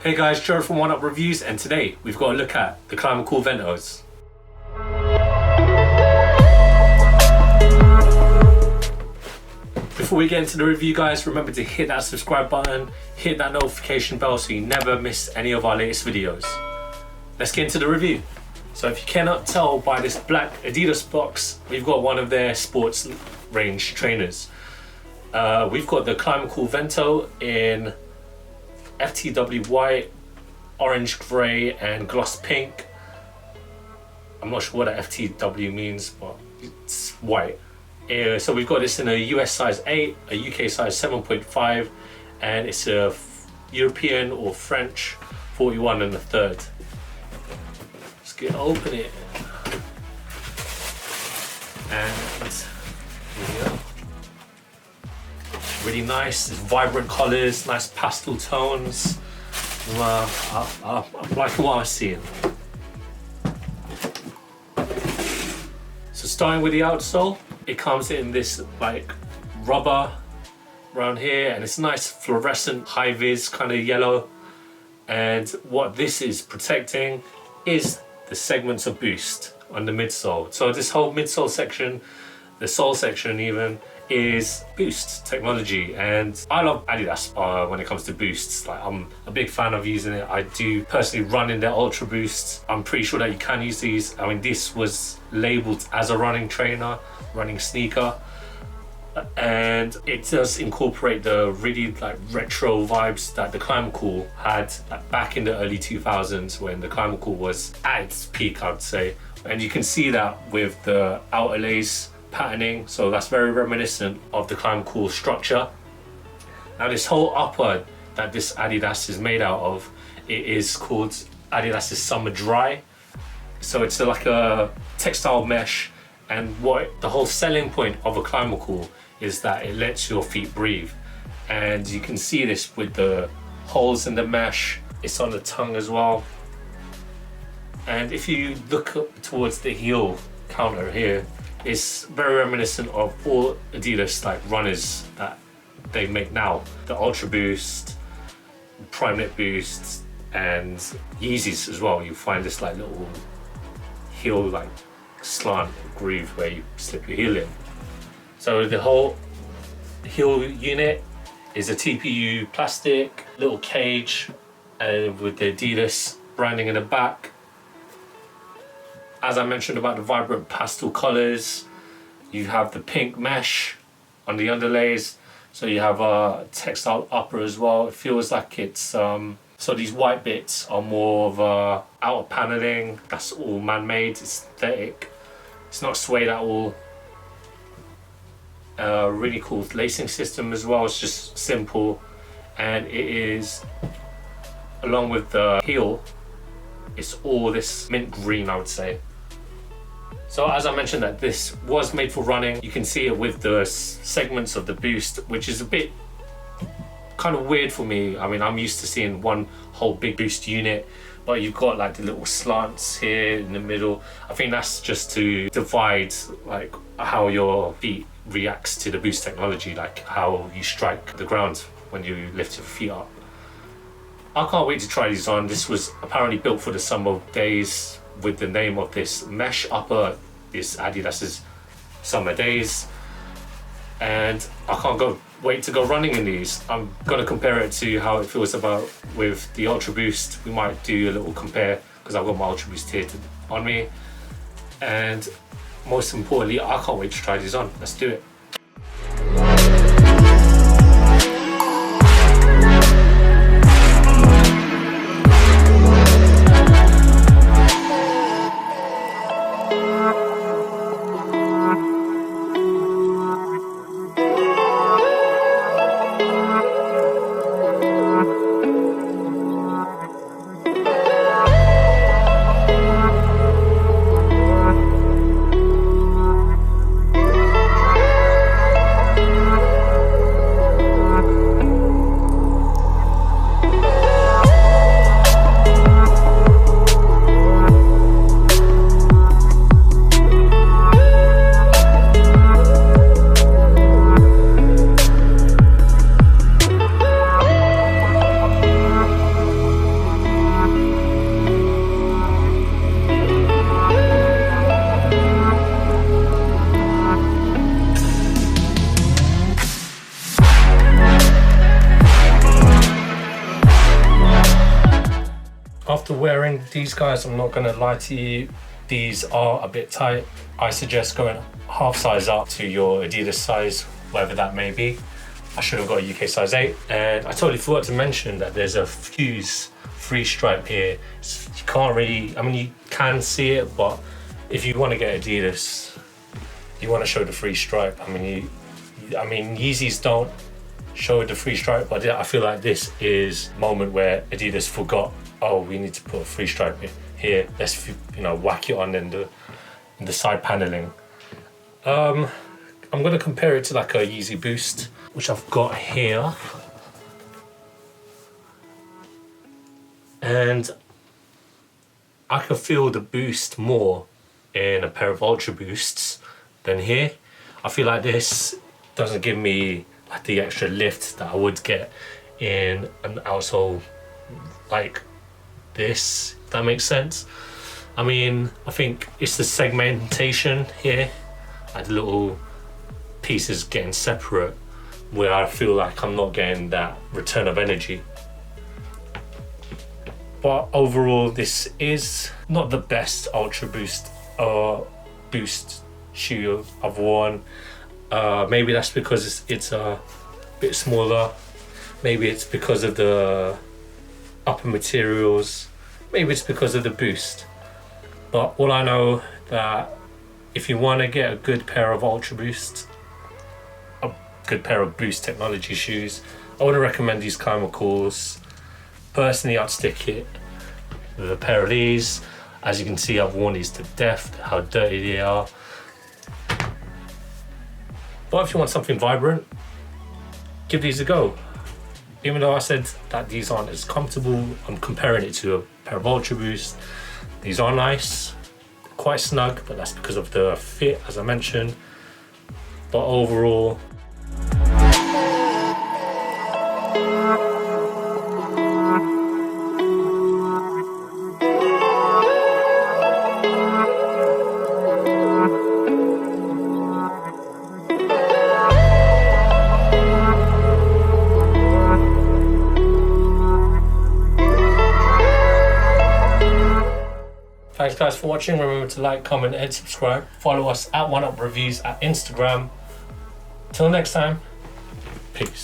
Hey guys, Joe from Oneupreviewz, and today we've got a look at the CLIMACOOL Ventos. Before we get into the review guys, remember to hit that subscribe button, hit that notification bell so you never miss any of our latest videos. Let's get into the review. So if you cannot tell by this black ADIDAS box, we've got one of their sports range trainers. We've got the CLIMACOOL Vento in FTW white, orange grey and gloss pink. I'm not sure what a FTW means, but it's white. So we've got this in a US size 8, a UK size 7.5, and it's a European or French 41 1/3. Let's open it. And here we go. Really nice, vibrant colours, nice pastel tones. I'm liking what I'm seeing. So starting with the outsole, it comes in this like rubber around here, and it's nice fluorescent high vis kind of yellow. And what this is protecting is the segments of boost on the midsole. So this whole midsole section, the sole section even, is boost technology, and I love ADIDAS when it comes to boosts. Like, I'm a big fan of using it. I do personally run in their Ultra Boost. I'm pretty sure that you can use these. I mean, this was labeled as a running trainer, running sneaker, and it does incorporate the really like retro vibes that the CLIMACOOL had back in the early 2000s when the CLIMACOOL was at its peak, I would say. And you can see that with the outer lace patterning, so that's very reminiscent of the CLIMACOOL structure. Now this whole upper that this ADIDAS is made out of, it is called ADIDAS Summer Dry. So it's like a textile mesh, and what the whole selling point of a CLIMACOOL is that it lets your feet breathe. And you can see this with the holes in the mesh. It's on the tongue as well. And if you look up towards the heel counter here, it's very reminiscent of all ADIDAS like runners that they make now. The Ultra Boost, Prime Knit Boosts, and Yeezys as well. You find this like little heel like slant groove where you slip your heel in. So the whole heel unit is a TPU plastic, little cage, and with the ADIDAS branding in the back. As I mentioned about the vibrant pastel colours, you have the pink mesh on the underlays. So you have a textile upper as well. It feels like it's, so these white bits are more of outer paneling. That's all man-made, it's synthetic. It's not suede at all. Really cool lacing system as well. It's just simple. And it is, along with the heel, it's all this mint green, I would say. So as I mentioned that this was made for running, you can see it with the segments of the boost, which is a bit kind of weird for me. I mean, I'm used to seeing one whole big boost unit, but you've got like the little slants here in the middle. I think that's just to divide like how your feet reacts to the boost technology, like how you strike the ground when you lift your feet up. I can't wait to try these on. This was apparently built for the summer days, with the name of this mesh upper, this ADIDAS's Summer Days, and I can't wait to go running in these. I'm gonna compare it to how it feels with the Ultra Boost. We might do a little compare because I've got my Ultra Boost here on me, and most importantly, I can't wait to try these on. Let's do it. wearing these guys, I'm not gonna lie to you, these are a bit tight. I suggest going half size up to your Adidas size, whatever that may be. I should have got a UK size 8. And I totally forgot to mention that there's a Fuse free stripe here. So you can't really, I mean, you can see it, but if you want to get Adidas, you want to show the free stripe. I mean, Yeezys don't show the free stripe, but I feel like this is a moment where Adidas forgot, oh, we need to put a free stripe here. Let's, you know, whack it on in the side paneling. I'm gonna compare it to like a Yeezy Boost, which I've got here. And I can feel the boost more in a pair of Ultra Boosts than here. I feel like this doesn't give me like the extra lift that I would get in an outsole like this, if that makes sense. I mean, I think it's the segmentation here, like the little pieces getting separate, where I feel like I'm not getting that return of energy. But overall, this is not the best Ultra Boost Boost shoe I've worn. Maybe that's because it's a bit smaller. Maybe it's because of the upper materials. Maybe it's because of the boost. But all I know that if you want to get a good pair of Ultra Boost, a good pair of Boost technology shoes, I would recommend these CLIMACOOLs. Personally, I'd stick it with a pair of these. As you can see, I've worn these to death, how dirty they are. But if you want something vibrant, give these a go. Even though I said that these aren't as comfortable, I'm comparing it to a pair of Ultra Boost. These are nice, quite snug, but that's because of the fit, as I mentioned. But overall, thanks guys for watching. Remember to like, comment and subscribe. Follow us at Oneupreviewz at Instagram. Till next time, peace.